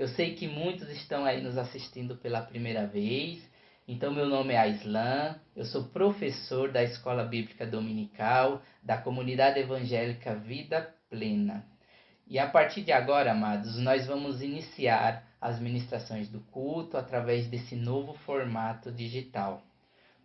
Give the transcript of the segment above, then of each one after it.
Eu sei que muitos estão aí nos assistindo pela primeira vez. Então, meu nome é Aislan, eu sou professor da Escola Bíblica Dominical da Comunidade Evangélica Vida Plena. E a partir de agora, amados, nós vamos iniciar as ministrações do culto através desse novo formato digital.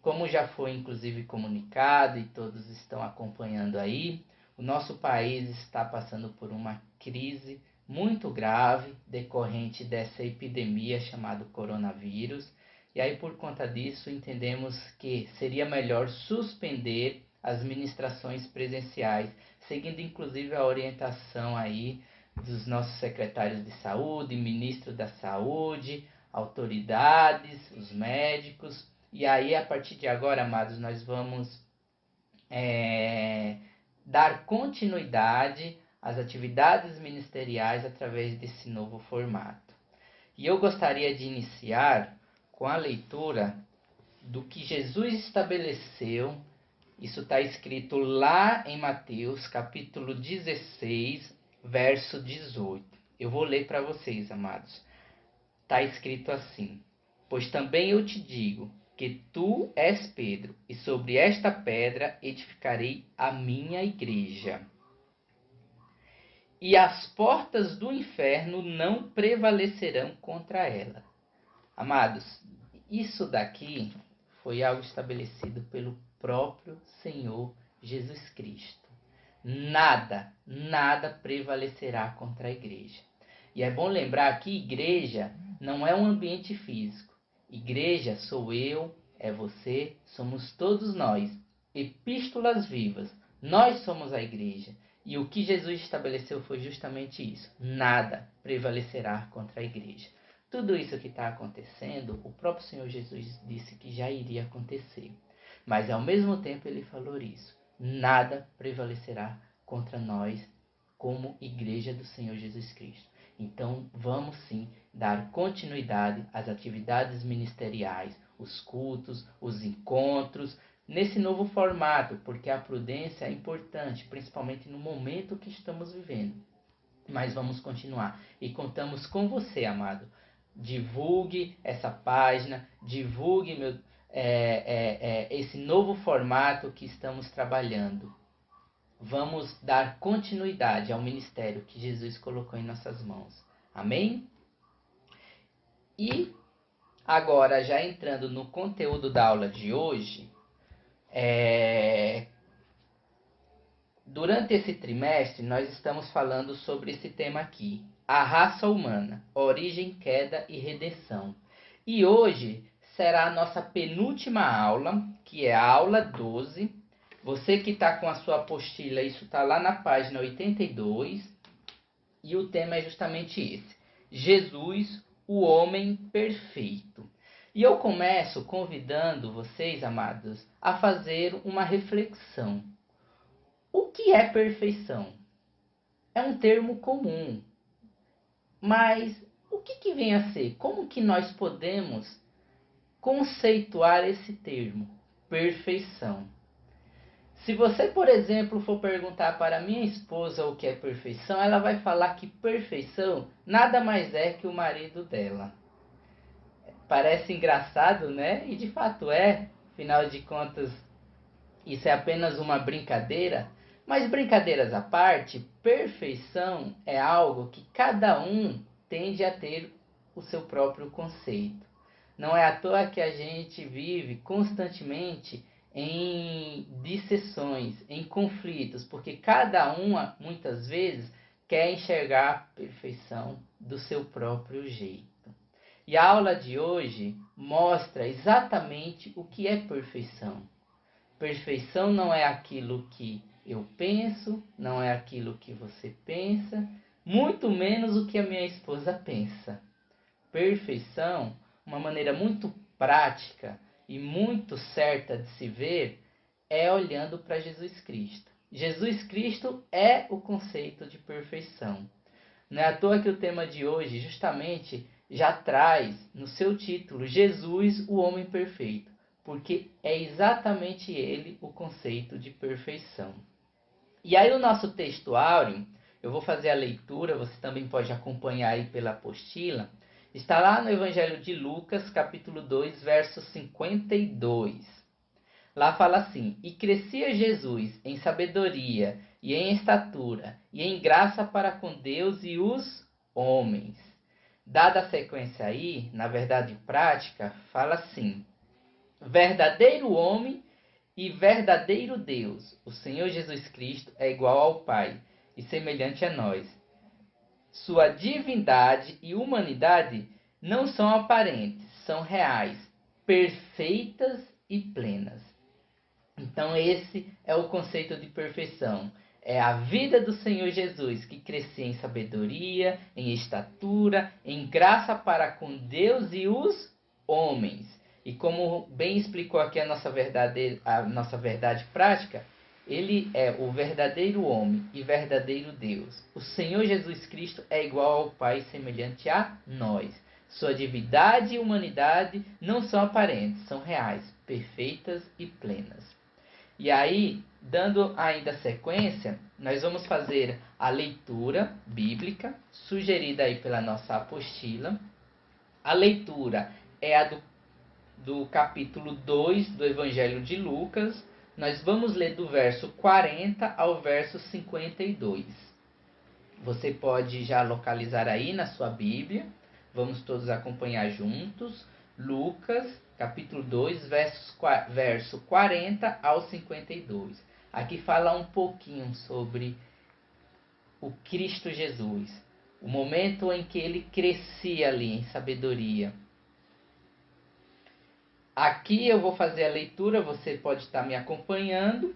Como já foi inclusive comunicado e todos estão acompanhando aí, o nosso país está passando por uma crise muito grave decorrente dessa epidemia chamada coronavírus. E aí, por conta disso, entendemos que seria melhor suspender as ministrações presenciais, seguindo inclusive a orientação aí dos nossos secretários de saúde, ministro da saúde, autoridades, os médicos. E aí, a partir de agora, amados, nós vamos dar continuidade às atividades ministeriais através desse novo formato. E eu gostaria de iniciar com a leitura do que Jesus estabeleceu. Isso está escrito lá em Mateus, capítulo 16, verso 18. Eu vou ler para vocês, amados. Está escrito assim: Pois também eu te digo que tu és Pedro, e sobre esta pedra edificarei a minha igreja. E as portas do inferno não prevalecerão contra ela. Amados, isso daqui foi algo estabelecido pelo próprio Senhor Jesus Cristo. Nada prevalecerá contra a igreja. E é bom lembrar que igreja não é um ambiente físico. Igreja sou eu, é você, somos todos nós, epístolas vivas. Nós somos a igreja. E o que Jesus estabeleceu foi justamente isso. Nada prevalecerá contra a igreja. Tudo isso que está acontecendo, o próprio Senhor Jesus disse que já iria acontecer. Mas ao mesmo tempo ele falou isso. Nada prevalecerá contra nós como igreja do Senhor Jesus Cristo. Então vamos sim dar continuidade às atividades ministeriais, os cultos, os encontros, nesse novo formato, porque a prudência é importante, principalmente no momento que estamos vivendo. Mas vamos continuar e contamos com você, amado. Divulgue essa página, divulgue esse novo formato que estamos trabalhando. Vamos dar continuidade ao ministério que Jesus colocou em nossas mãos. Amém? E agora, já entrando no conteúdo da aula de hoje, durante esse trimestre nós estamos falando sobre esse tema aqui, a raça humana, origem, queda e redenção. E hoje será a nossa penúltima aula, que é a aula 12. Você que está com a sua apostila, isso está lá na página 82. E o tema é justamente esse: Jesus, o homem perfeito. E eu começo convidando vocês, amados, a fazer uma reflexão. O que é perfeição? É um termo comum. Mas o que vem a ser? Como que nós podemos conceituar esse termo? Perfeição. Se você, por exemplo, for perguntar para minha esposa o que é perfeição, ela vai falar que perfeição nada mais é que o marido dela. Parece engraçado, né? E de fato é. Afinal de contas, isso é apenas uma brincadeira. Mas brincadeiras à parte, perfeição é algo que cada um tende a ter o seu próprio conceito. Não é à toa que a gente vive constantemente em disseções, em conflitos, porque cada uma, muitas vezes, quer enxergar a perfeição do seu próprio jeito. E a aula de hoje mostra exatamente o que é perfeição. Perfeição não é aquilo que eu penso, não é aquilo que você pensa, muito menos o que a minha esposa pensa. Perfeição, uma maneira muito prática e muito certa de se ver, é olhando para Jesus Cristo. Jesus Cristo é o conceito de perfeição. Não é à toa que o tema de hoje justamente já traz no seu título Jesus, o homem perfeito, porque é exatamente ele o conceito de perfeição. E aí o nosso textuário Eu vou fazer a leitura, você também pode acompanhar aí pela apostila. Está lá no Evangelho de Lucas, capítulo 2, verso 52. Lá fala assim: E crescia Jesus em sabedoria e em estatura e em graça para com Deus e os homens. Dada a sequência aí, na verdade prática, fala assim: verdadeiro homem e verdadeiro Deus, o Senhor Jesus Cristo é igual ao Pai e semelhante a nós. Sua divindade e humanidade não são aparentes, são reais, perfeitas e plenas. Então esse é o conceito de perfeição. É a vida do Senhor Jesus, que crescia em sabedoria, em estatura, em graça para com Deus e os homens. E como bem explicou aqui a nossa verdade prática, ele é o verdadeiro homem e verdadeiro Deus. O Senhor Jesus Cristo é igual ao Pai, semelhante a nós. Sua divindade e humanidade não são aparentes, são reais, perfeitas e plenas. E aí, dando ainda sequência, nós vamos fazer a leitura bíblica, sugerida aí pela nossa apostila. A leitura é a do capítulo 2 do Evangelho de Lucas. Nós vamos ler do verso 40 ao verso 52. Você pode já localizar aí na sua Bíblia. Vamos todos acompanhar juntos. Lucas, capítulo 2, verso 40 ao 52. Aqui fala um pouquinho sobre o Cristo Jesus. O momento em que ele crescia ali em sabedoria. Aqui eu vou fazer a leitura, você pode estar me acompanhando.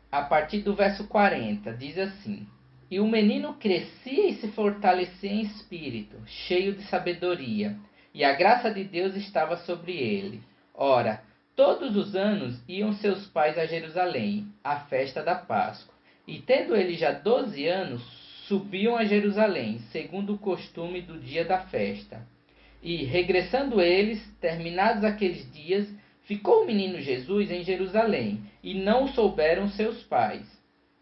A partir do verso 40, diz assim: E o menino crescia e se fortalecia em espírito, cheio de sabedoria, e a graça de Deus estava sobre ele. Ora, todos os anos iam seus pais a Jerusalém, à festa da Páscoa. E tendo ele já 12 anos, subiam a Jerusalém, segundo o costume do dia da festa. E, regressando eles, terminados aqueles dias, ficou o menino Jesus em Jerusalém, e não o souberam seus pais.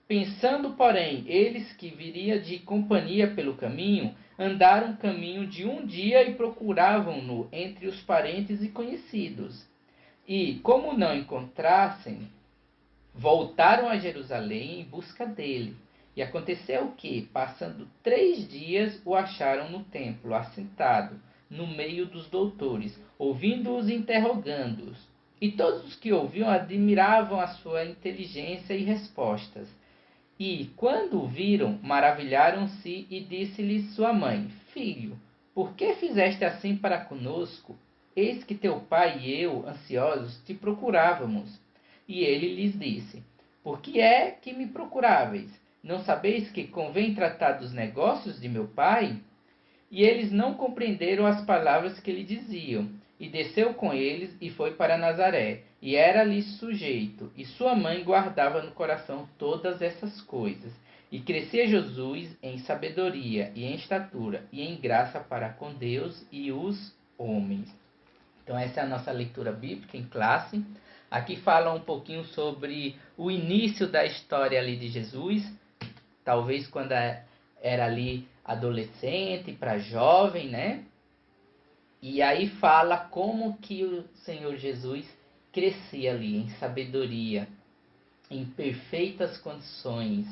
Pensando, porém, eles que viria de companhia pelo caminho, andaram caminho de um dia e procuravam-no entre os parentes e conhecidos. E, como não encontrassem, voltaram a Jerusalém em busca dele. E aconteceu que, passando 3 dias, o acharam no templo, assentado, no meio dos doutores, ouvindo-os e interrogando-os. E todos os que ouviam admiravam a sua inteligência e respostas. E, quando o viram, maravilharam-se e disse-lhe sua mãe: Filho, por que fizeste assim para conosco? Eis que teu pai e eu, ansiosos, te procurávamos. E ele lhes disse: Por que é que me procuráveis? Não sabeis que convém tratar dos negócios de meu pai? E eles não compreenderam as palavras que lhe diziam. E desceu com eles e foi para Nazaré. E era-lhe sujeito. E sua mãe guardava no coração todas essas coisas. E crescia Jesus em sabedoria e em estatura e em graça para com Deus e os homens. Então essa é a nossa leitura bíblica em classe. Aqui fala um pouquinho sobre o início da história ali de Jesus. Talvez quando era ali adolescente para jovem, né? E aí fala como que o Senhor Jesus crescia ali em sabedoria, em perfeitas condições.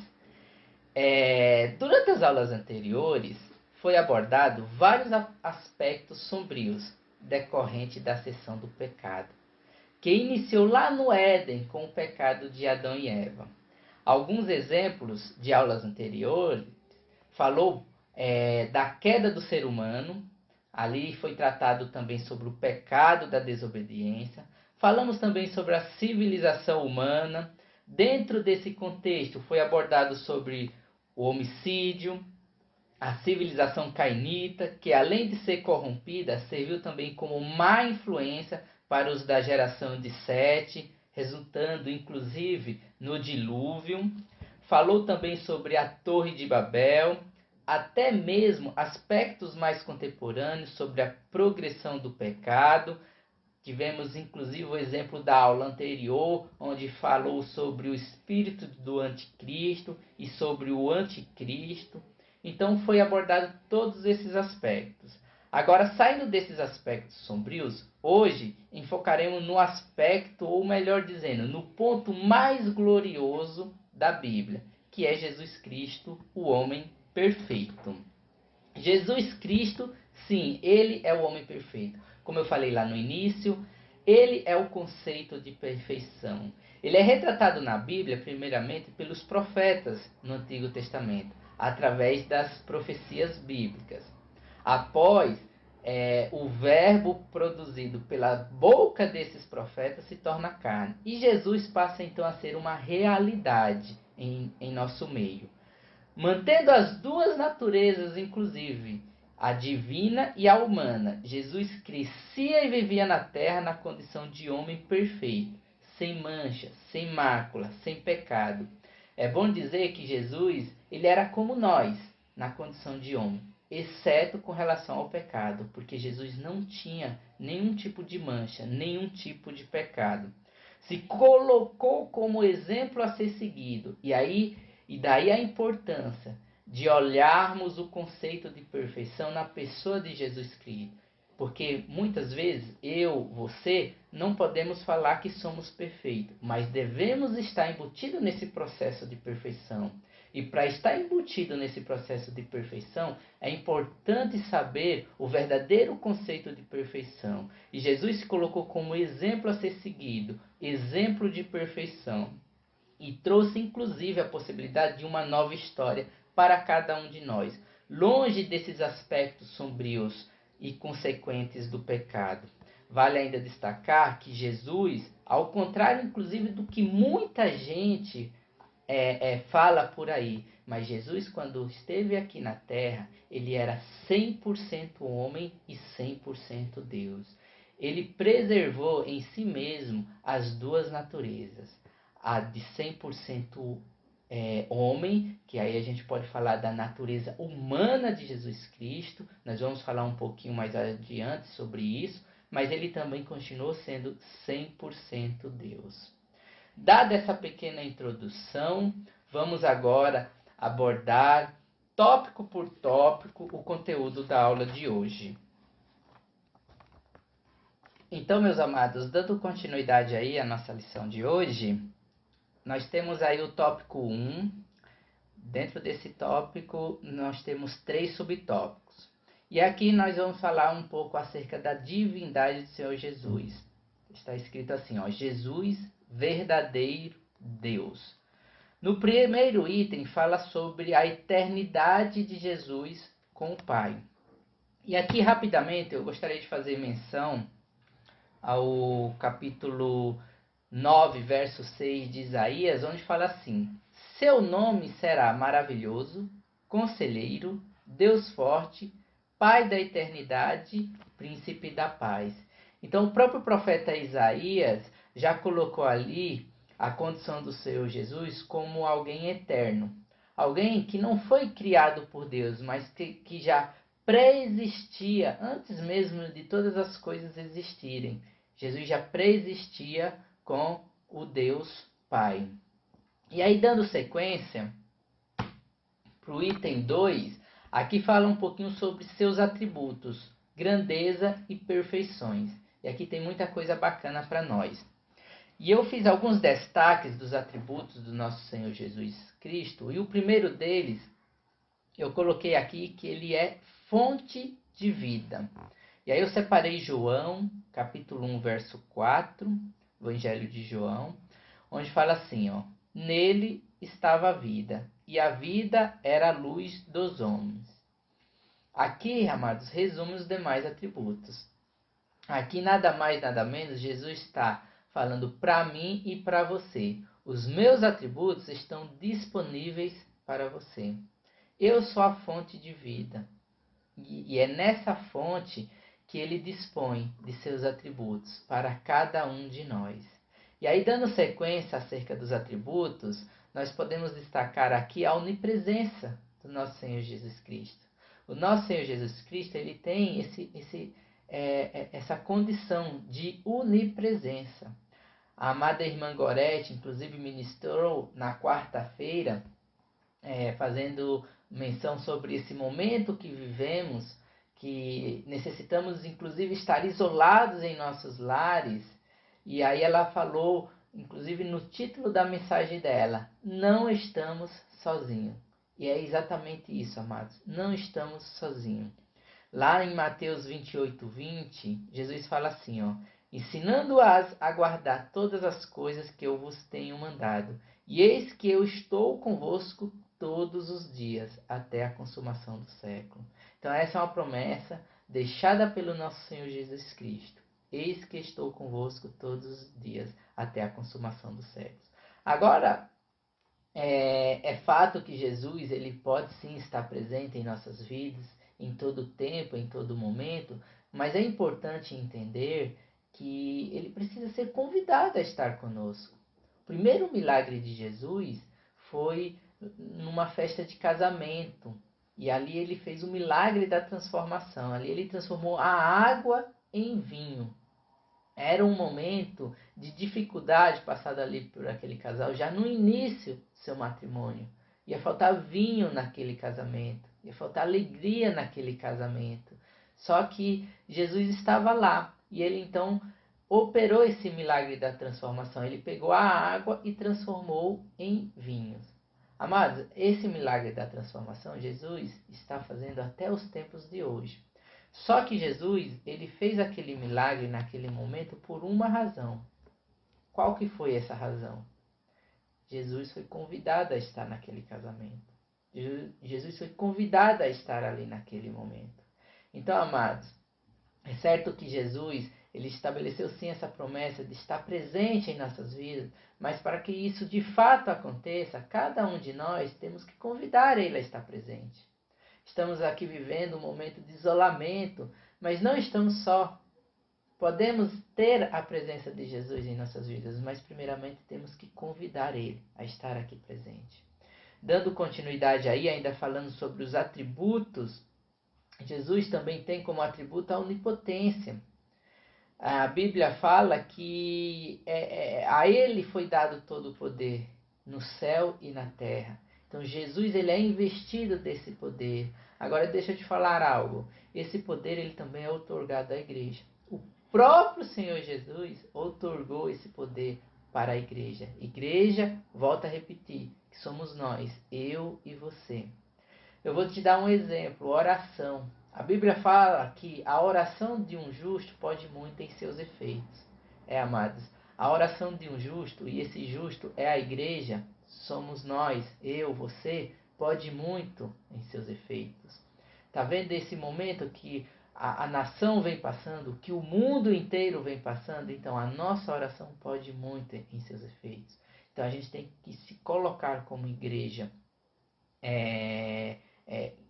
Durante as aulas anteriores, foi abordado vários aspectos sombrios decorrentes da seção do pecado, que iniciou lá no Éden com o pecado de Adão e Eva. Alguns exemplos de aulas anteriores falou da queda do ser humano. Ali foi tratado também sobre o pecado da desobediência. Falamos também sobre a civilização humana. Dentro desse contexto foi abordado sobre o homicídio, a civilização cainita, que além de ser corrompida, serviu também como má influência para os da geração de Sete, resultando inclusive no dilúvio. Falou também sobre a Torre de Babel, até mesmo aspectos mais contemporâneos sobre a progressão do pecado, Tivemos inclusive o exemplo da aula anterior, onde falou sobre o espírito do anticristo e sobre o anticristo. Então foi abordado todos esses aspectos. Agora, saindo desses aspectos sombrios, hoje enfocaremos no aspecto, ou melhor dizendo, no ponto mais glorioso da Bíblia, que é Jesus Cristo, o homem perfeito. Jesus Cristo, sim, ele é o homem perfeito. Como eu falei lá no início, ele é o conceito de perfeição. Ele é retratado na Bíblia, primeiramente, pelos profetas no Antigo Testamento, através das profecias bíblicas. Após o verbo produzido pela boca desses profetas se torna carne. E Jesus passa então a ser uma realidade em nosso meio. Mantendo as duas naturezas, inclusive, a divina e a humana, Jesus crescia e vivia na terra na condição de homem perfeito, sem mancha, sem mácula, sem pecado. É bom dizer que Jesus, ele era como nós, na condição de homem, exceto com relação ao pecado, porque Jesus não tinha nenhum tipo de mancha, nenhum tipo de pecado. Se colocou como exemplo a ser seguido. E daí a importância de olharmos o conceito de perfeição na pessoa de Jesus Cristo. Porque muitas vezes você, não podemos falar que somos perfeitos, mas devemos estar embutidos nesse processo de perfeição. E para estar embutido nesse processo de perfeição, é importante saber o verdadeiro conceito de perfeição. E Jesus se colocou como exemplo a ser seguido, exemplo de perfeição. E trouxe inclusive a possibilidade de uma nova história para cada um de nós, longe desses aspectos sombrios e consequentes do pecado. Vale ainda destacar que Jesus, ao contrário inclusive do que muita gente fala por aí, mas Jesus, quando esteve aqui na terra, ele era 100% homem e 100% Deus. Ele preservou em si mesmo as duas naturezas, a de 100% homem, que aí a gente pode falar da natureza humana de Jesus Cristo, nós vamos falar um pouquinho mais adiante sobre isso, mas ele também continuou sendo 100% Deus. Dada essa pequena introdução, vamos agora abordar, tópico por tópico, o conteúdo da aula de hoje. Então, meus amados, dando continuidade aí à nossa lição de hoje, nós temos aí o tópico 1. Dentro desse tópico, nós temos 3 subtópicos. E aqui nós vamos falar um pouco acerca da divindade do Senhor Jesus. Está escrito assim, ó, Jesus, verdadeiro Deus. No primeiro item fala sobre a eternidade de Jesus com o Pai. E aqui rapidamente eu gostaria de fazer menção ao capítulo 9, verso 6 de Isaías, onde fala assim: seu nome será maravilhoso, conselheiro, Deus forte, Pai da eternidade, príncipe da paz. Então o próprio profeta Isaías já colocou ali a condição do Senhor Jesus como alguém eterno. Alguém que não foi criado por Deus, mas que já pré-existia antes mesmo de todas as coisas existirem. Jesus já pré-existia com o Deus Pai. E aí, dando sequência para o item 2, aqui fala um pouquinho sobre seus atributos, grandeza e perfeições. E aqui tem muita coisa bacana para nós. E eu fiz alguns destaques dos atributos do nosso Senhor Jesus Cristo. E o primeiro deles, eu coloquei aqui que ele é fonte de vida. E aí eu separei João, capítulo 1, verso 4, Evangelho de João, onde fala assim, ó: nele estava a vida, e a vida era a luz dos homens. Aqui, amados, resume os demais atributos. Aqui nada mais, nada menos, Jesus está falando para mim e para você. Os meus atributos estão disponíveis para você. Eu sou a fonte de vida. E é nessa fonte que ele dispõe de seus atributos para cada um de nós. E aí, dando sequência acerca dos atributos, nós podemos destacar aqui a onipresença do nosso Senhor Jesus Cristo. O nosso Senhor Jesus Cristo, ele tem essa condição de onipresença. A amada irmã Gorete, inclusive, ministrou na quarta-feira, fazendo menção sobre esse momento que vivemos, que necessitamos, inclusive, estar isolados em nossos lares. E aí ela falou, inclusive no título da mensagem dela, não estamos sozinhos. E é exatamente isso, amados, não estamos sozinhos. Lá em Mateus 28:20, Jesus fala assim, ensinando-as a guardar todas as coisas que eu vos tenho mandado. E eis que eu estou convosco todos os dias, até a consumação do século. Então essa é uma promessa deixada pelo nosso Senhor Jesus Cristo. Eis que estou convosco todos os dias, até a consumação dos séculos. Agora, é fato que Jesus ele pode sim estar presente em nossas vidas, em todo tempo, em todo momento, mas é importante entender que ele precisa ser convidado a estar conosco. O primeiro milagre de Jesus foi numa festa de casamento, e ali ele fez o milagre da transformação. Ali ele transformou a água em vinho. Era um momento de dificuldade passado ali por aquele casal, já no início do seu matrimônio. Ia faltar vinho naquele casamento, ia faltar alegria naquele casamento. Só que Jesus estava lá e ele então operou esse milagre da transformação. Ele pegou a água e transformou em vinhos. Amados, esse milagre da transformação Jesus está fazendo até os tempos de hoje. Só que Jesus, ele fez aquele milagre naquele momento por uma razão. Qual que foi essa razão? Jesus foi convidado a estar naquele casamento. Jesus foi convidado a estar ali naquele momento. Então, amados, é certo que Jesus, ele estabeleceu sim essa promessa de estar presente em nossas vidas, mas para que isso de fato aconteça, cada um de nós temos que convidar ele a estar presente. Estamos aqui vivendo um momento de isolamento, mas não estamos só. Podemos ter a presença de Jesus em nossas vidas, mas primeiramente temos que convidar ele a estar aqui presente. Dando continuidade aí, ainda falando sobre os atributos, Jesus também tem como atributo a onipotência. A Bíblia fala que a ele foi dado todo o poder no céu e na terra. Então Jesus ele é investido desse poder. Agora deixa eu te falar algo. Esse poder ele também é outorgado à igreja. O próprio Senhor Jesus outorgou esse poder para a igreja. Igreja, volta a repetir, que somos nós, eu e você. Eu vou te dar um exemplo, oração. A Bíblia fala que a oração de um justo pode muito em seus efeitos. Amados, a oração de um justo, e esse justo é a igreja, somos nós, eu, você, pode muito em seus efeitos. Está vendo esse momento que a nação vem passando, que o mundo inteiro vem passando? Então a nossa oração pode muito em seus efeitos. Então a gente tem que se colocar como igreja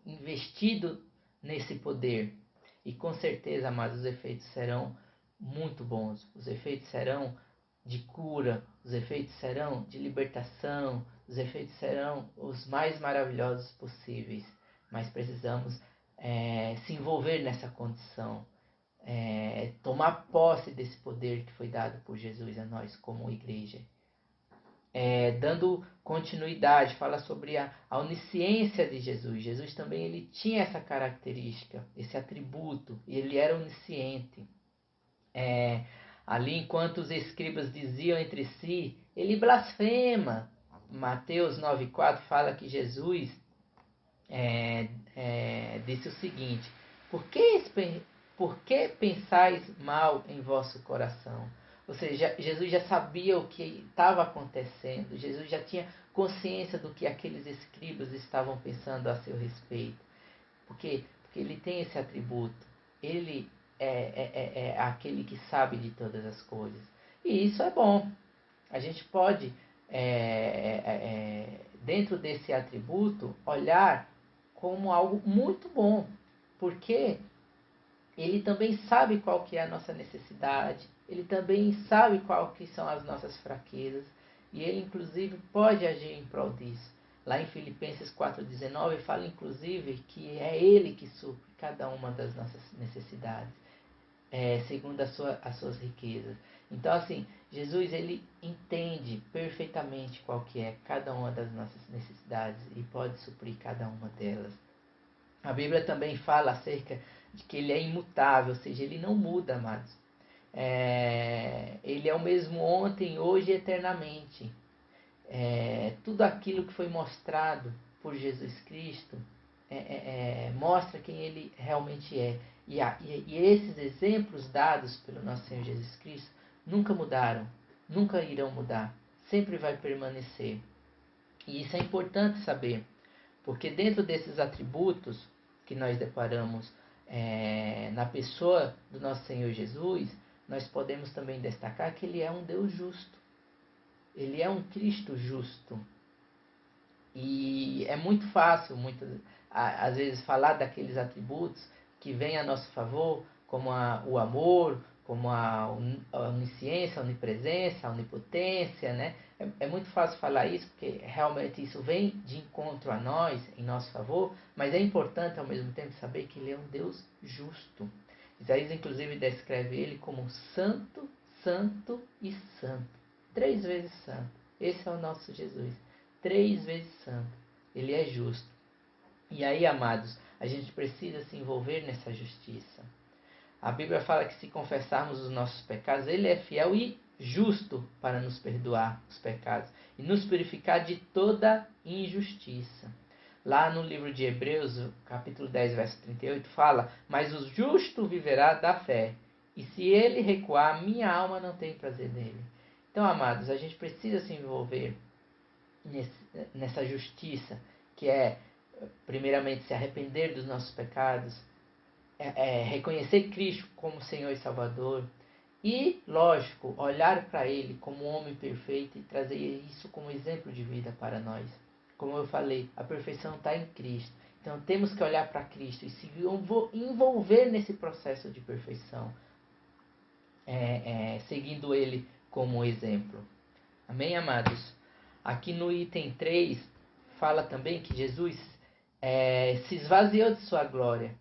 investido nesse poder. E com certeza, amados, os efeitos serão muito bons. Os efeitos serão de cura, os efeitos serão de libertação, os efeitos serão os mais maravilhosos possíveis. Mas precisamos se envolver nessa condição, tomar posse desse poder que foi dado por Jesus a nós como igreja. Dando continuidade, fala sobre a onisciência de Jesus. Jesus também ele tinha essa característica, esse atributo, e ele era onisciente. Ali, enquanto os escribas diziam entre si, ele blasfema. Mateus 9,4 fala que Jesus disse o seguinte: por que pensais mal em vosso coração? Ou seja, Jesus já sabia o que estava acontecendo. Jesus já tinha consciência do que aqueles escribas estavam pensando a seu respeito. Porque ele tem esse atributo. Ele é aquele que sabe de todas as coisas. E isso é bom. A gente pode, dentro desse atributo, olhar como algo muito bom. Porque ele também sabe qual que é a nossa necessidade, ele também sabe qual que são as nossas fraquezas, e ele inclusive pode agir em prol disso. Lá em Filipenses 4,19 fala inclusive que é ele que supre cada uma das nossas necessidades. segundo as suas riquezas. Então, assim, Jesus, ele entende perfeitamente qual que é cada uma das nossas necessidades e pode suprir cada uma delas. A Bíblia também fala acerca de que ele é imutável, ou seja, ele não muda, amados. Ele é o mesmo ontem, hoje e eternamente. Tudo aquilo que foi mostrado por Jesus Cristo mostra quem ele realmente é. E esses exemplos dados pelo nosso Senhor Jesus Cristo nunca mudaram, nunca irão mudar, sempre vai permanecer. E isso é importante saber, porque dentro desses atributos que nós deparamos na pessoa do nosso Senhor Jesus, nós podemos também destacar que ele é um Deus justo. Ele é um Cristo justo. E é muito fácil, às vezes, falar daqueles atributos que vêm a nosso favor, como o amor, como a onisciência, a onipresença, a onipotência, né? É muito fácil falar isso, porque realmente isso vem de encontro a nós, em nosso favor, mas é importante ao mesmo tempo saber que ele é um Deus justo. Isaías, inclusive, descreve ele como santo, santo e santo. 3 vezes santo. Esse é o nosso Jesus. 3 vezes santo. Ele é justo. E aí, amados, a gente precisa se envolver nessa justiça. A Bíblia fala que se confessarmos os nossos pecados, ele é fiel e justo para nos perdoar os pecados e nos purificar de toda injustiça. Lá no livro de Hebreus, capítulo 10, verso 38, fala: mas o justo viverá da fé, e se ele recuar, minha alma não tem prazer nele. Então, amados, a gente precisa se envolver nessa justiça, que é, primeiramente, se arrepender dos nossos pecados, reconhecer Cristo como Senhor e Salvador e, lógico, olhar para Ele como um homem perfeito e trazer isso como exemplo de vida para nós. Como eu falei, a perfeição está em Cristo. Então temos que olhar para Cristo e se envolver nesse processo de perfeição, seguindo Ele como exemplo. Amém, amados? Aqui no item 3, fala também que Jesus se esvaziou de sua glória.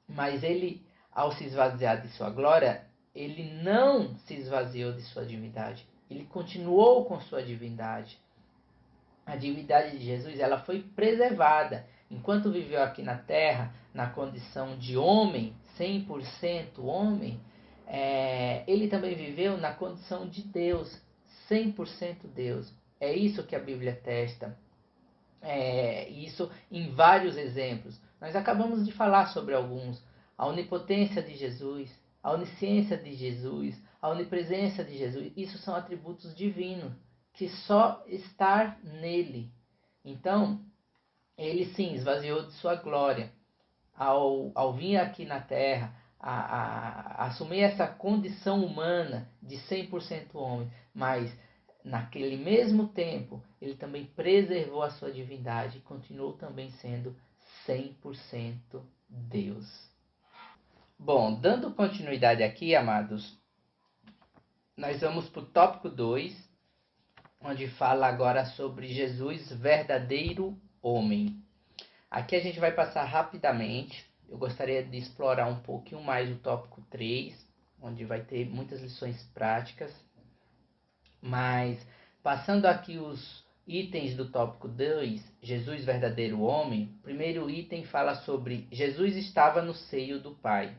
Mas ele, ao se esvaziar de sua glória, ele não se esvaziou de sua divindade. Ele continuou com sua divindade. A divindade de Jesus, ela foi preservada. Enquanto viveu aqui na terra, na condição de homem, 100% homem, ele também viveu na condição de Deus, 100% Deus. É isso que a Bíblia atesta. Isso em vários exemplos. Nós acabamos de falar sobre alguns. A onipotência de Jesus, a onisciência de Jesus, a onipresença de Jesus. Isso são atributos divinos, que só está nele. Então, ele sim esvaziou de sua glória. Ao vir aqui na terra, a assumir essa condição humana de 100% homem, mas naquele mesmo tempo, ele também preservou a sua divindade e continuou também sendo 100% Deus. Bom, dando continuidade aqui, amados, nós vamos para o tópico 2, onde fala agora sobre Jesus, verdadeiro homem. Aqui a gente vai passar rapidamente. Eu gostaria de explorar um pouquinho mais o tópico 3, onde vai ter muitas lições práticas. Mas, passando aqui os itens do tópico 2, Jesus, verdadeiro homem, o primeiro item fala sobre Jesus estava no seio do Pai.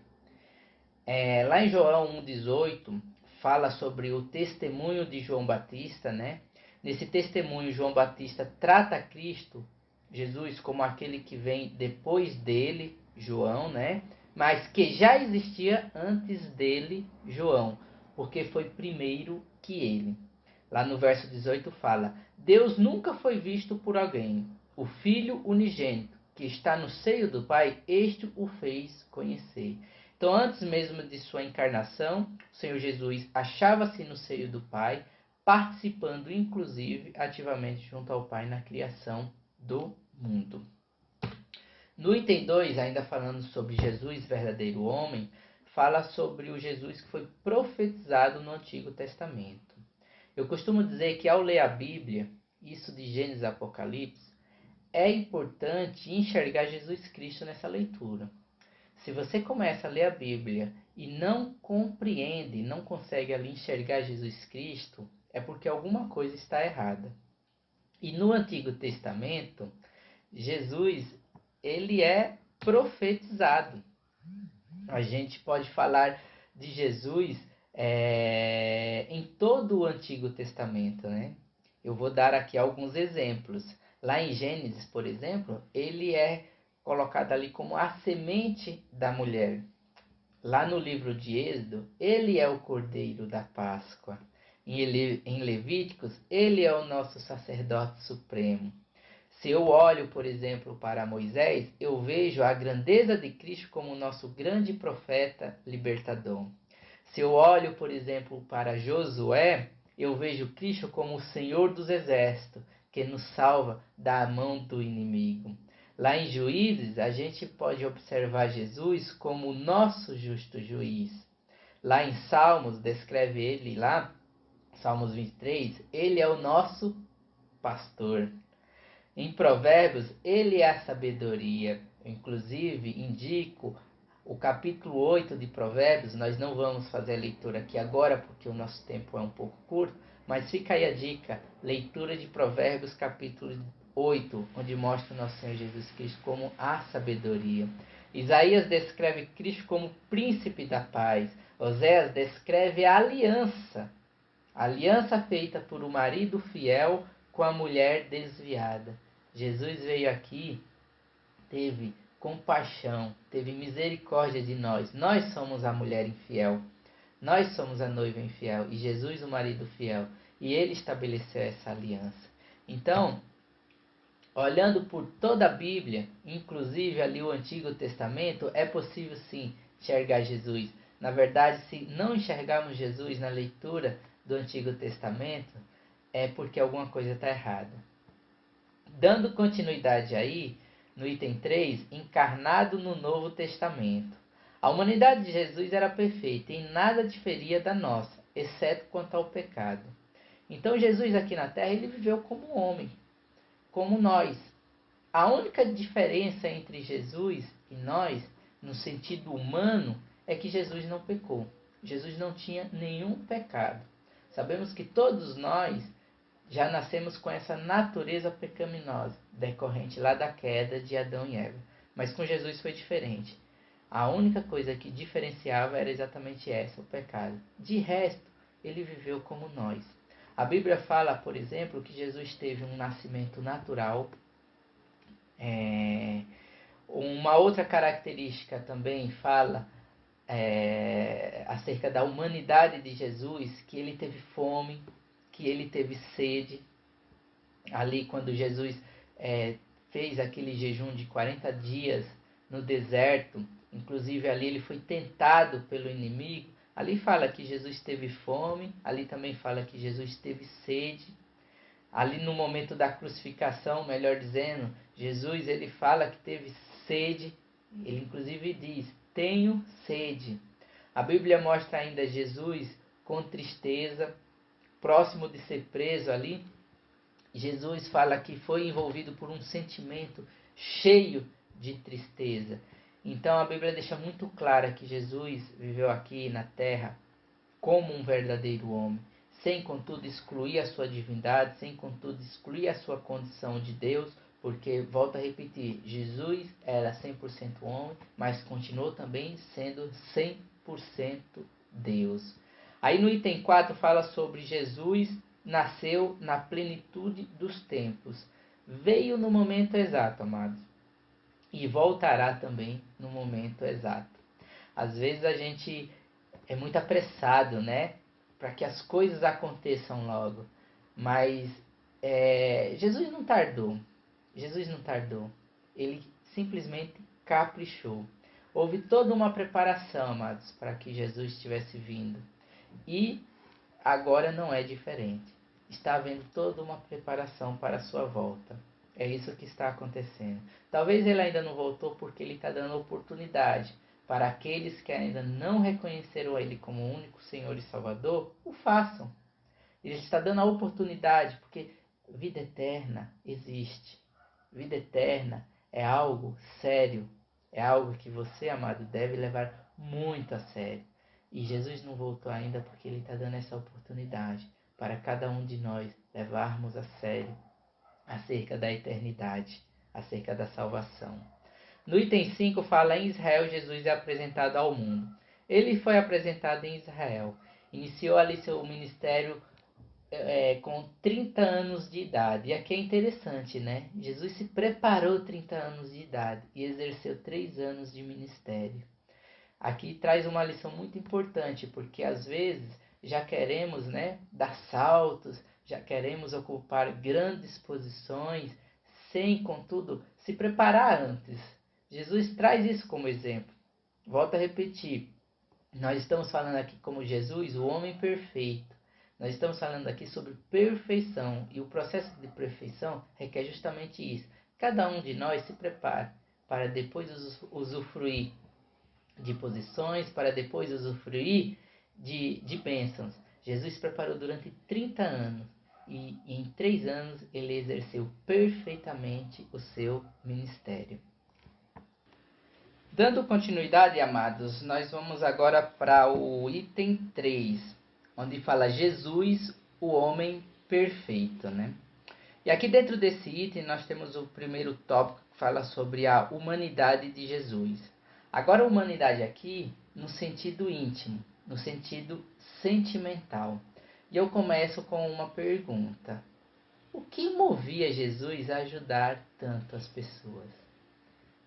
Lá em João 1,18, fala sobre o testemunho de João Batista, né? Nesse testemunho, João Batista trata Cristo, Jesus, como aquele que vem depois dele, João, né? Mas que já existia antes dele, João, porque foi primeiro que ele. Lá no verso 18 fala: Deus nunca foi visto por alguém. O Filho unigênito, que está no seio do Pai, este o fez conhecer. Então, antes mesmo de sua encarnação, o Senhor Jesus achava-se no seio do Pai, participando inclusive ativamente junto ao Pai na criação do mundo. No item 2, ainda falando sobre Jesus, verdadeiro homem, fala sobre o Jesus que foi profetizado no Antigo Testamento. Eu costumo dizer que ao ler a Bíblia, isso de Gênesis a Apocalipse, é importante enxergar Jesus Cristo nessa leitura. Se você começa a ler a Bíblia e não compreende, não consegue ali enxergar Jesus Cristo, é porque alguma coisa está errada. E no Antigo Testamento, Jesus, ele é profetizado. A gente pode falar de Jesus em todo o Antigo Testamento, né? Eu vou dar aqui alguns exemplos. Lá em Gênesis, por exemplo, ele é colocado ali como a semente da mulher. Lá no livro de Êxodo, ele é o Cordeiro da Páscoa. Em Levíticos, ele é o nosso sacerdote supremo. Se eu olho, por exemplo, para Moisés, eu vejo a grandeza de Cristo como o nosso grande profeta libertador. Se eu olho, por exemplo, para Josué, eu vejo Cristo como o Senhor dos Exércitos, que nos salva da mão do inimigo. Lá em Juízes, a gente pode observar Jesus como o nosso justo juiz. Lá em Salmos, descreve ele lá, Salmos 23, ele é o nosso pastor. Em Provérbios, ele é a sabedoria. Eu, inclusive, indico o capítulo 8 de Provérbios. Nós não vamos fazer a leitura aqui agora, porque o nosso tempo é um pouco curto, mas fica aí a dica, leitura de Provérbios, capítulo 8, onde mostra o nosso Senhor Jesus Cristo como a sabedoria. Isaías descreve Cristo como príncipe da paz. Oséias descreve a aliança feita por um marido fiel com a mulher desviada. Jesus veio aqui, teve compaixão, teve misericórdia de nós. Nós somos a mulher infiel, nós somos a noiva infiel e Jesus o marido fiel. E ele estabeleceu essa aliança. Então, olhando por toda a Bíblia, inclusive ali o Antigo Testamento, é possível sim enxergar Jesus. Na verdade, se não enxergarmos Jesus na leitura do Antigo Testamento, é porque alguma coisa está errada. Dando continuidade aí, no item 3, encarnado no Novo Testamento. A humanidade de Jesus era perfeita e em nada diferia da nossa, exceto quanto ao pecado. Então Jesus aqui na Terra, ele viveu como homem, como nós. A única diferença entre Jesus e nós, no sentido humano, é que Jesus não pecou. Jesus não tinha nenhum pecado. Sabemos que todos nós já nascemos com essa natureza pecaminosa, decorrente lá da queda de Adão e Eva. Mas com Jesus foi diferente. A única coisa que diferenciava era exatamente essa, o pecado. De resto, ele viveu como nós. A Bíblia fala, por exemplo, que Jesus teve um nascimento natural. Uma outra característica também fala acerca da humanidade de Jesus, que ele teve fome, que ele teve sede. Ali quando Jesus fez aquele jejum de 40 dias no deserto, inclusive ali ele foi tentado pelo inimigo. Ali fala que Jesus teve fome, ali também fala que Jesus teve sede. Ali no momento da crucificação, melhor dizendo, Jesus ele fala que teve sede. Ele inclusive diz, tenho sede. A Bíblia mostra ainda Jesus com tristeza, próximo de ser preso ali. Jesus fala que foi envolvido por um sentimento cheio de tristeza. Então a Bíblia deixa muito clara que Jesus viveu aqui na terra como um verdadeiro homem, sem contudo excluir a sua divindade, sem contudo excluir a sua condição de Deus, porque, volto a repetir, Jesus era 100% homem, mas continuou também sendo 100% Deus. Aí no item 4 fala sobre Jesus nasceu na plenitude dos tempos. Veio no momento exato, amados. E voltará também no momento exato. Às vezes a gente é muito apressado, né? Para que as coisas aconteçam logo. Mas Jesus não tardou. Jesus não tardou. Ele simplesmente caprichou. Houve toda uma preparação, amados, para que Jesus estivesse vindo. E agora não é diferente. Está havendo toda uma preparação para a sua volta. É isso que está acontecendo. Talvez ele ainda não voltou porque ele está dando oportunidade para aqueles que ainda não reconheceram ele como o único Senhor e Salvador, o façam. Ele está dando a oportunidade porque vida eterna existe. Vida eterna é algo sério, É algo que você, amado, deve levar muito a sério. E Jesus não voltou ainda porque Ele está dando essa oportunidade para cada um de nós levarmos a sério acerca da eternidade, acerca da salvação. No item 5 fala em Israel, Jesus é apresentado ao mundo. Ele foi apresentado em Israel. Iniciou ali seu ministério com 30 anos de idade. E aqui é interessante, né? Jesus se preparou 30 anos de idade e exerceu 3 anos de ministério. Aqui traz uma lição muito importante, porque às vezes já queremos, né, dar saltos, já queremos ocupar grandes posições, sem, contudo, se preparar antes. Jesus traz isso como exemplo. Volto a repetir, nós estamos falando aqui como Jesus, o homem perfeito. Nós estamos falando aqui sobre perfeição, e o processo de perfeição requer justamente isso. Cada um de nós se prepara para depois usufruir de posições, para depois usufruir de bênçãos. Jesus se preparou durante 30 anos e em 3 anos ele exerceu perfeitamente o seu ministério. Dando continuidade, amados, nós vamos agora para o item 3, onde fala Jesus, o homem perfeito, né? E aqui dentro desse item nós temos o primeiro tópico que fala sobre a humanidade de Jesus. Agora a humanidade aqui no sentido íntimo, no sentido sentimental. E eu começo com uma pergunta. O que movia Jesus a ajudar tanto as pessoas?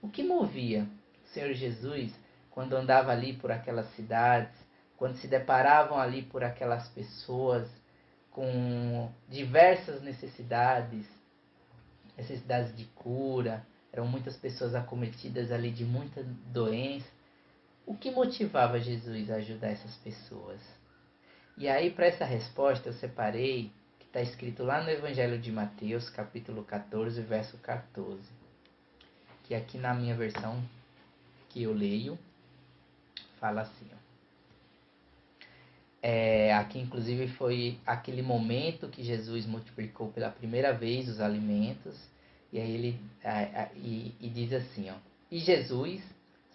O que movia o Senhor Jesus quando andava ali por aquelas cidades, quando se deparavam ali por aquelas pessoas com diversas necessidades de cura, eram muitas pessoas acometidas ali de muita doença. O que motivava Jesus a ajudar essas pessoas? E aí, para essa resposta, eu separei, que está escrito lá no Evangelho de Mateus, capítulo 14, verso 14. Que aqui na minha versão, que eu leio, fala assim, ó. Aqui inclusive foi aquele momento que Jesus multiplicou pela primeira vez os alimentos, e aí ele e diz assim, ó: e Jesus,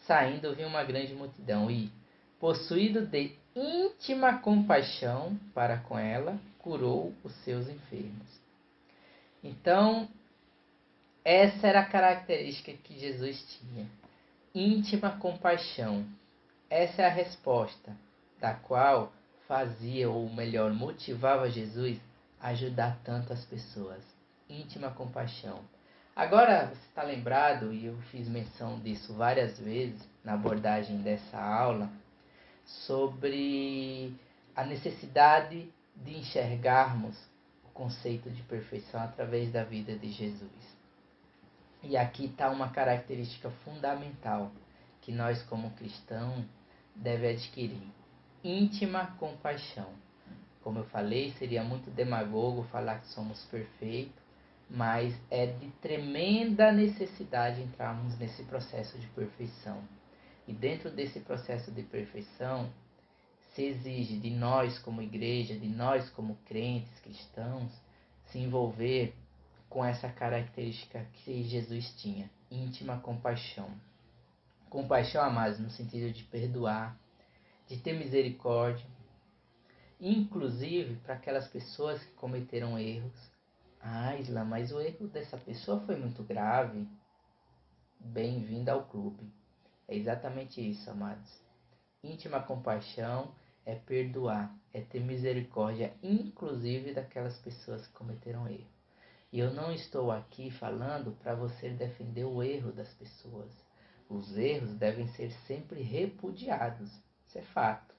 saindo, viu uma grande multidão e, possuído de íntima compaixão para com ela, curou os seus enfermos. Então, essa era a característica que Jesus tinha: íntima compaixão. Essa é a resposta da qual fazia, ou melhor, motivava Jesus a ajudar tanto as pessoas. Íntima compaixão. Agora, você está lembrado, e eu fiz menção disso várias vezes na abordagem dessa aula, sobre a necessidade de enxergarmos o conceito de perfeição através da vida de Jesus. E aqui está uma característica fundamental que nós, como cristãos, devemos adquirir: íntima compaixão. Como eu falei, seria muito demagogo falar que somos perfeitos, mas é de tremenda necessidade entrarmos nesse processo de perfeição. E dentro desse processo de perfeição, se exige de nós como igreja, de nós como crentes, cristãos, se envolver com essa característica que Jesus tinha: íntima compaixão. Compaixão, amados, no sentido de perdoar, de ter misericórdia, inclusive para aquelas pessoas que cometeram erros. Ah, Isla, mas o erro dessa pessoa foi muito grave. Bem-vindo ao clube. É exatamente isso, amados. Íntima compaixão é perdoar, é ter misericórdia, inclusive daquelas pessoas que cometeram erro. E eu não estou aqui falando para você defender o erro das pessoas. Os erros devem ser sempre repudiados. Isso é fato.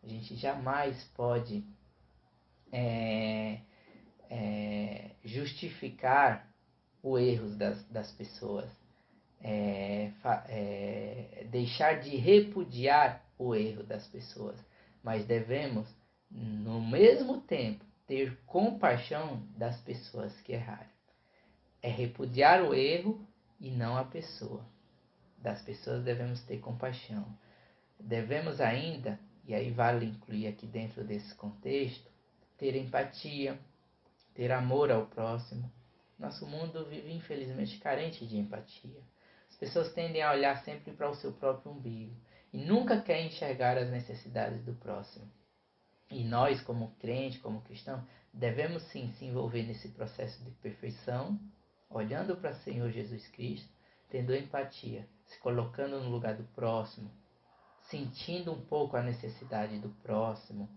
A gente jamais pode justificar o erro das pessoas. Deixar de repudiar o erro das pessoas. Mas devemos, no mesmo tempo, ter compaixão das pessoas que erraram. É repudiar o erro e não a pessoa. Das pessoas devemos ter compaixão. Devemos ainda, e aí vale incluir aqui dentro desse contexto, ter empatia, ter amor ao próximo. Nosso mundo vive infelizmente carente de empatia. As pessoas tendem a olhar sempre para o seu próprio umbigo e nunca querem enxergar as necessidades do próximo. E nós, como crente, como cristão, devemos sim se envolver nesse processo de perfeição, olhando para o Senhor Jesus Cristo, tendo empatia, se colocando no lugar do próximo, sentindo um pouco a necessidade do próximo,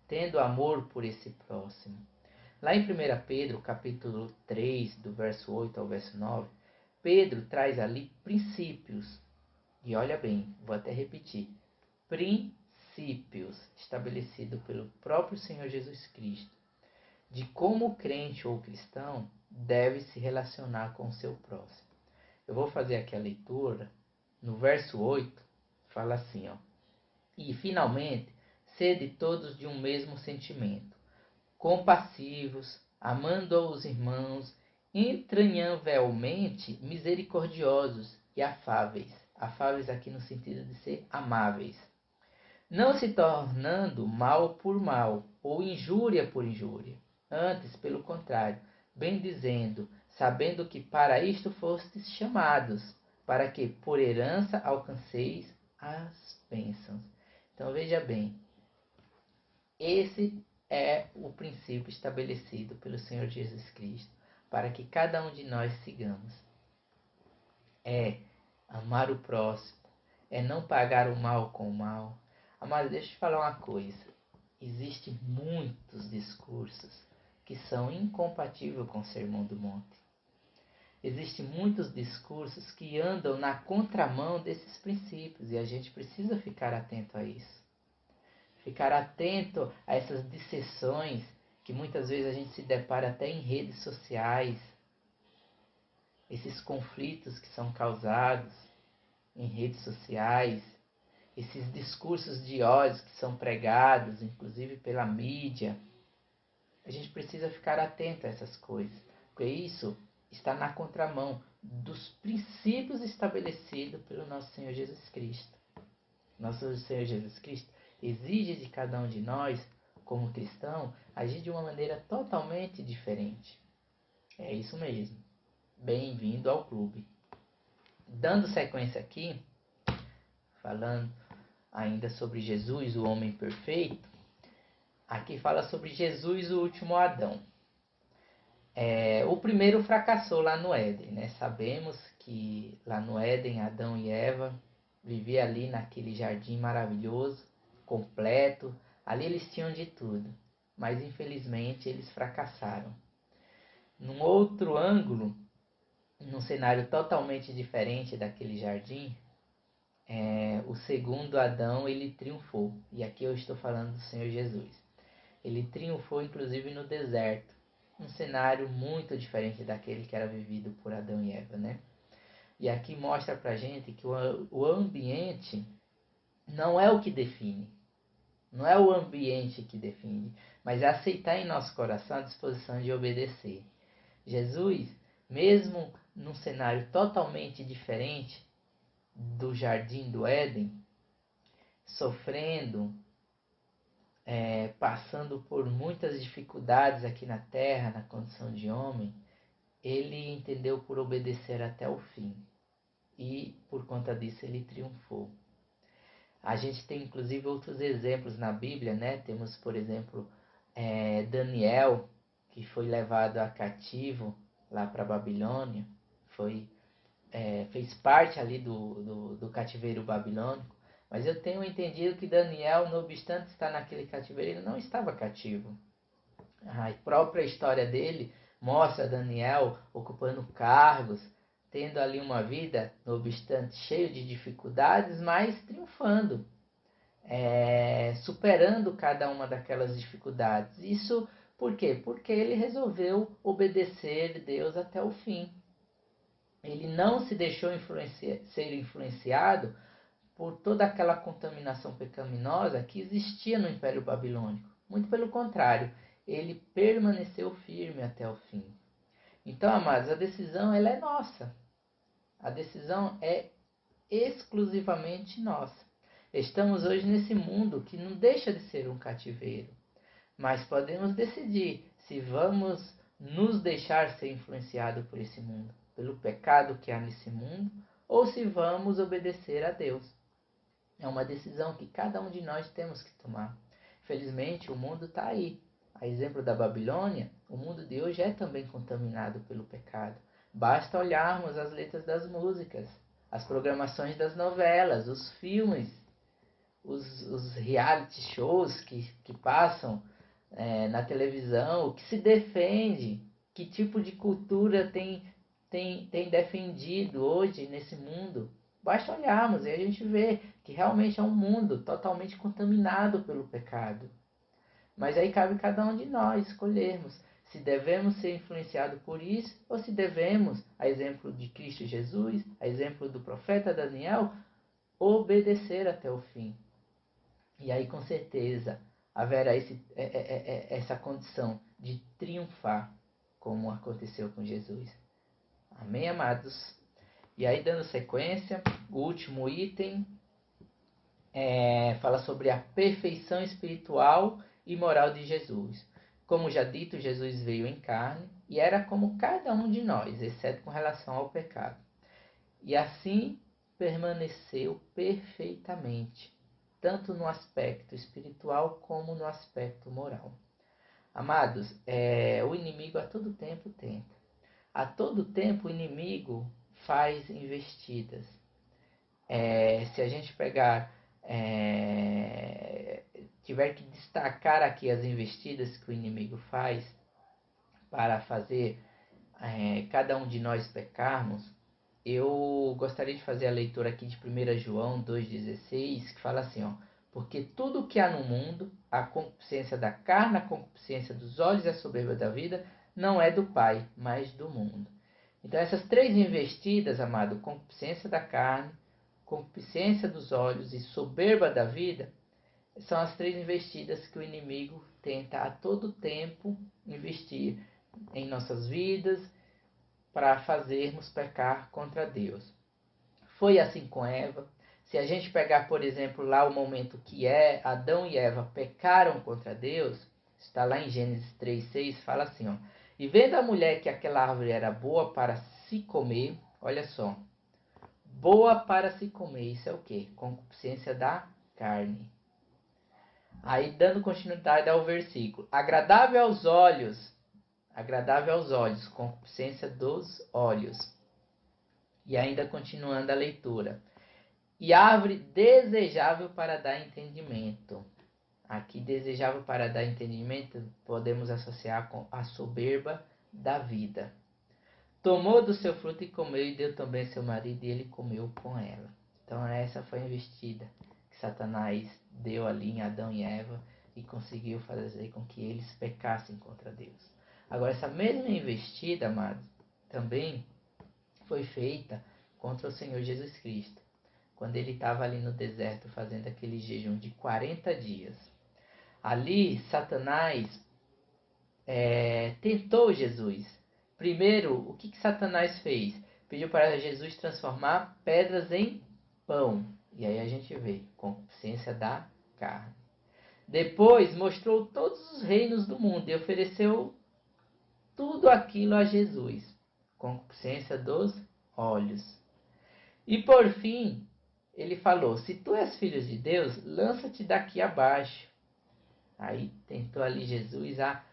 tendo amor por esse próximo. Lá em 1 Pedro, capítulo 3, do verso 8 ao verso 9, Pedro traz ali princípios. E olha bem, vou até repetir. Princípios estabelecidos pelo próprio Senhor Jesus Cristo, de como o crente ou cristão deve se relacionar com o seu próximo. Eu vou fazer aqui a leitura. No verso 8, fala assim, ó. E, finalmente, sede todos de um mesmo sentimento, compassivos, amando os irmãos, entranhavelmente misericordiosos e afáveis. Afáveis aqui no sentido de ser amáveis. Não se tornando mal por mal, ou injúria por injúria. Antes, pelo contrário, bem dizendo, sabendo que para isto fostes chamados, para que por herança alcanceis as bênçãos. Então veja bem, esse é o princípio estabelecido pelo Senhor Jesus Cristo, para que cada um de nós sigamos. É amar o próximo, é não pagar o mal com o mal. Mas deixa eu te falar uma coisa, existem muitos discursos que são incompatíveis com o Sermão do Monte. Existem muitos discursos que andam na contramão desses princípios e a gente precisa ficar atento a isso. Ficar atento a essas disseções que muitas vezes a gente se depara até em redes sociais. Esses conflitos que são causados em redes sociais. Esses discursos de ódio que são pregados, inclusive pela mídia. A gente precisa ficar atento a essas coisas, porque isso está na contramão dos princípios estabelecidos pelo nosso Senhor Jesus Cristo. Nosso Senhor Jesus Cristo exige de cada um de nós, como cristão, agir de uma maneira totalmente diferente. É isso mesmo. Bem-vindo ao clube. Dando sequência aqui, falando ainda sobre Jesus, o homem perfeito, aqui fala sobre Jesus, o último Adão. O primeiro fracassou lá no Éden, né? Sabemos que lá no Éden, Adão e Eva viviam ali naquele jardim maravilhoso, completo. Ali eles tinham de tudo, mas infelizmente eles fracassaram. Num outro ângulo, num cenário totalmente diferente daquele jardim, o segundo Adão, ele triunfou. E aqui eu estou falando do Senhor Jesus. Ele triunfou inclusive no deserto. Um cenário muito diferente daquele que era vivido por Adão e Eva, né? E aqui mostra pra gente que o ambiente não é o que define. Não é o ambiente que define, mas é aceitar em nosso coração a disposição de obedecer. Jesus, mesmo num cenário totalmente diferente do jardim do Éden, sofrendo, passando por muitas dificuldades aqui na terra, na condição de homem, ele entendeu por obedecer até o fim. E por conta disso ele triunfou. A gente tem inclusive outros exemplos na Bíblia, né? Temos, por exemplo, Daniel, que foi levado a cativo lá para a Babilônia, fez parte ali do cativeiro babilônico, mas eu tenho entendido que Daniel, não obstante estar naquele cativeiro, ele não estava cativo. A própria história dele mostra Daniel ocupando cargos, tendo ali uma vida, não obstante, cheio de dificuldades, mas triunfando, superando cada uma daquelas dificuldades. Isso por quê? Porque ele resolveu obedecer Deus até o fim. Ele não se deixou ser influenciado por toda aquela contaminação pecaminosa que existia no Império Babilônico. Muito pelo contrário, ele permaneceu firme até o fim. Então, amados, a decisão ela é nossa. A decisão é exclusivamente nossa. Estamos hoje nesse mundo que não deixa de ser um cativeiro, mas podemos decidir se vamos nos deixar ser influenciados por esse mundo, pelo pecado que há nesse mundo, ou se vamos obedecer a Deus. É uma decisão que cada um de nós temos que tomar. Felizmente, o mundo está aí. A exemplo da Babilônia, o mundo de hoje é também contaminado pelo pecado. Basta olharmos as letras das músicas, as programações das novelas, os filmes, os reality shows que passam na televisão, o que se defende, que tipo de cultura tem defendido hoje nesse mundo. Basta olharmos e a gente vê que realmente é um mundo totalmente contaminado pelo pecado. Mas aí cabe cada um de nós escolhermos se devemos ser influenciados por isso ou se devemos, a exemplo de Cristo Jesus, a exemplo do profeta Daniel, obedecer até o fim. E aí com certeza haverá essa condição de triunfar, como aconteceu com Jesus. Amém, amados? E aí, dando sequência, o último item fala sobre a perfeição espiritual e moral de Jesus. Como já dito, Jesus veio em carne e era como cada um de nós, exceto com relação ao pecado. E assim permaneceu perfeitamente, tanto no aspecto espiritual como no aspecto moral. Amados, o inimigo a todo tempo tenta. A todo tempo o inimigo faz investidas. Se a gente tiver que destacar aqui as investidas que o inimigo faz para fazer cada um de nós pecarmos, eu gostaria de fazer a leitura aqui de 1 João 2,16, que fala assim, ó: porque tudo o que há no mundo, a concupiscência da carne, a concupiscência dos olhos e a soberba da vida, não é do Pai, mas do mundo. Então essas três investidas, amado, concupiscência da carne, concupiscência dos olhos e soberba da vida, são as três investidas que o inimigo tenta a todo tempo investir em nossas vidas para fazermos pecar contra Deus. Foi assim com Eva. Se a gente pegar, por exemplo, lá o momento que Adão e Eva pecaram contra Deus, está lá em Gênesis 3,6, fala assim, ó: e vendo a mulher que aquela árvore era boa para se comer, olha só, boa para se comer, isso é o quê? Concupiscência da carne. Aí, dando continuidade ao versículo, agradável aos olhos, concupiscência dos olhos. E ainda continuando a leitura, e árvore desejável para dar entendimento. Aqui, desejável para dar entendimento, podemos associar com a soberba da vida. Tomou do seu fruto e comeu, e deu também ao seu marido, e ele comeu com ela. Então essa foi a investida que Satanás deu ali em Adão e Eva e conseguiu fazer com que eles pecassem contra Deus. Agora, essa mesma investida, amados, também foi feita contra o Senhor Jesus Cristo, quando ele estava ali no deserto fazendo aquele jejum de 40 dias. Ali, Satanás tentou Jesus. Primeiro, o que Satanás fez? Pediu para Jesus transformar pedras em pão. E aí a gente vê, concupiscência da carne. Depois, mostrou todos os reinos do mundo e ofereceu tudo aquilo a Jesus. Concupiscência dos olhos. E por fim, ele falou: se tu és filho de Deus, lança-te daqui abaixo. Aí tentou ali Jesus a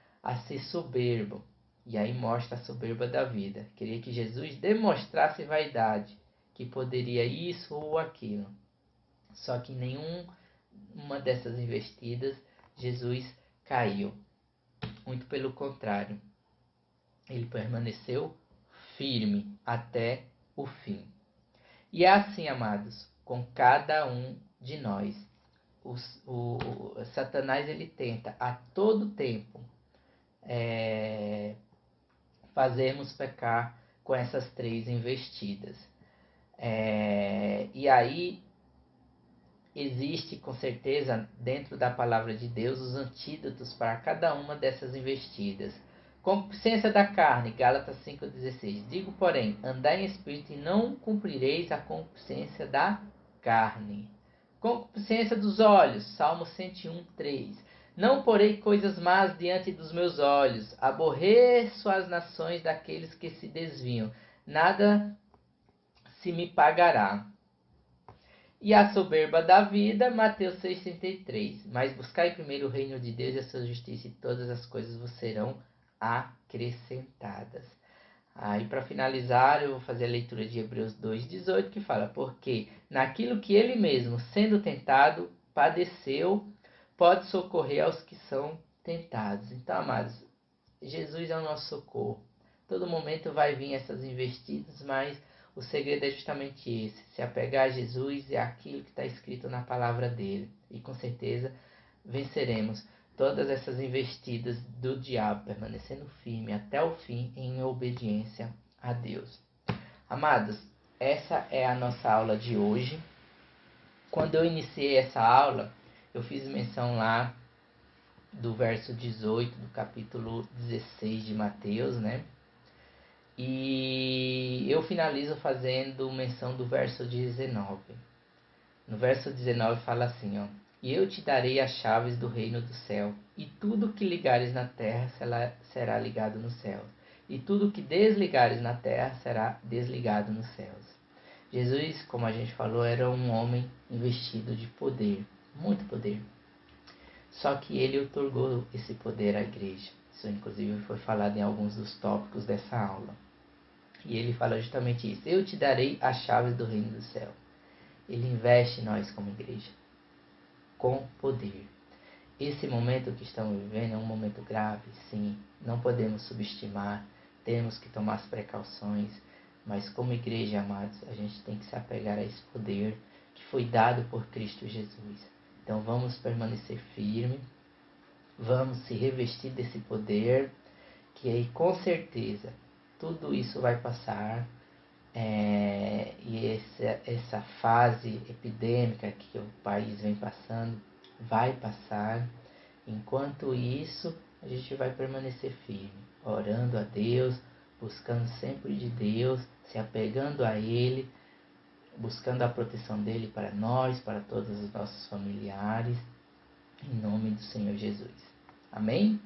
ser soberbo. E aí mostra a soberba da vida. Queria que Jesus demonstrasse vaidade, que poderia isso ou aquilo. Só que em nenhuma dessas investidas Jesus caiu. Muito pelo contrário. Ele permaneceu firme até o fim. E é assim, amados, com cada um de nós. O Satanás ele tenta a todo tempo fazermos pecar com essas três investidas. E aí existe com certeza dentro da palavra de Deus os antídotos para cada uma dessas investidas. Concupiscência da carne, Gálatas 5,16. Digo, porém, andai em espírito e não cumprireis a concupiscência da carne. Concupiscência dos olhos, Salmo 101,3. Não porei coisas más diante dos meus olhos, aborreço as nações daqueles que se desviam. Nada se me pagará. E a soberba da vida, Mateus 6,33. Mas buscai primeiro o reino de Deus e a sua justiça, e todas as coisas vos serão acrescentadas. Aí, para finalizar, eu vou fazer a leitura de Hebreus 2,18, que fala: porque naquilo que ele mesmo, sendo tentado, padeceu, pode socorrer aos que são tentados. Então, amados, Jesus é o nosso socorro. Todo momento vai vir essas investidas, mas o segredo é justamente esse: se apegar a Jesus e àquilo que está escrito na palavra dele. E com certeza venceremos todas essas investidas do diabo, permanecendo firme até o fim em obediência a Deus. Amados, essa é a nossa aula de hoje. Quando eu iniciei essa aula, eu fiz menção lá do verso 18 do capítulo 16 de Mateus, né? E eu finalizo fazendo menção do verso 19. No verso 19 fala assim, ó: e eu te darei as chaves do reino do céu, e tudo que ligares na terra será ligado nos céus, e tudo que desligares na terra será desligado nos céus. Jesus, como a gente falou, era um homem investido de poder, muito poder. Só que ele otorgou esse poder à igreja. Isso inclusive foi falado em alguns dos tópicos dessa aula. E ele fala justamente isso: eu te darei as chaves do reino do céu. Ele investe em nós como igreja, com poder. Esse momento que estamos vivendo é um momento grave, sim. Não podemos subestimar, temos que tomar as precauções. Mas como igreja, amados, a gente tem que se apegar a esse poder que foi dado por Cristo Jesus. Então vamos permanecer firme, vamos se revestir desse poder, que aí com certeza tudo isso vai passar. E essa fase epidêmica que o país vem passando vai passar. Enquanto isso, a gente vai permanecer firme, orando a Deus, buscando sempre de Deus, se apegando a Ele, buscando a proteção dEle para nós, para todos os nossos familiares, em nome do Senhor Jesus. Amém?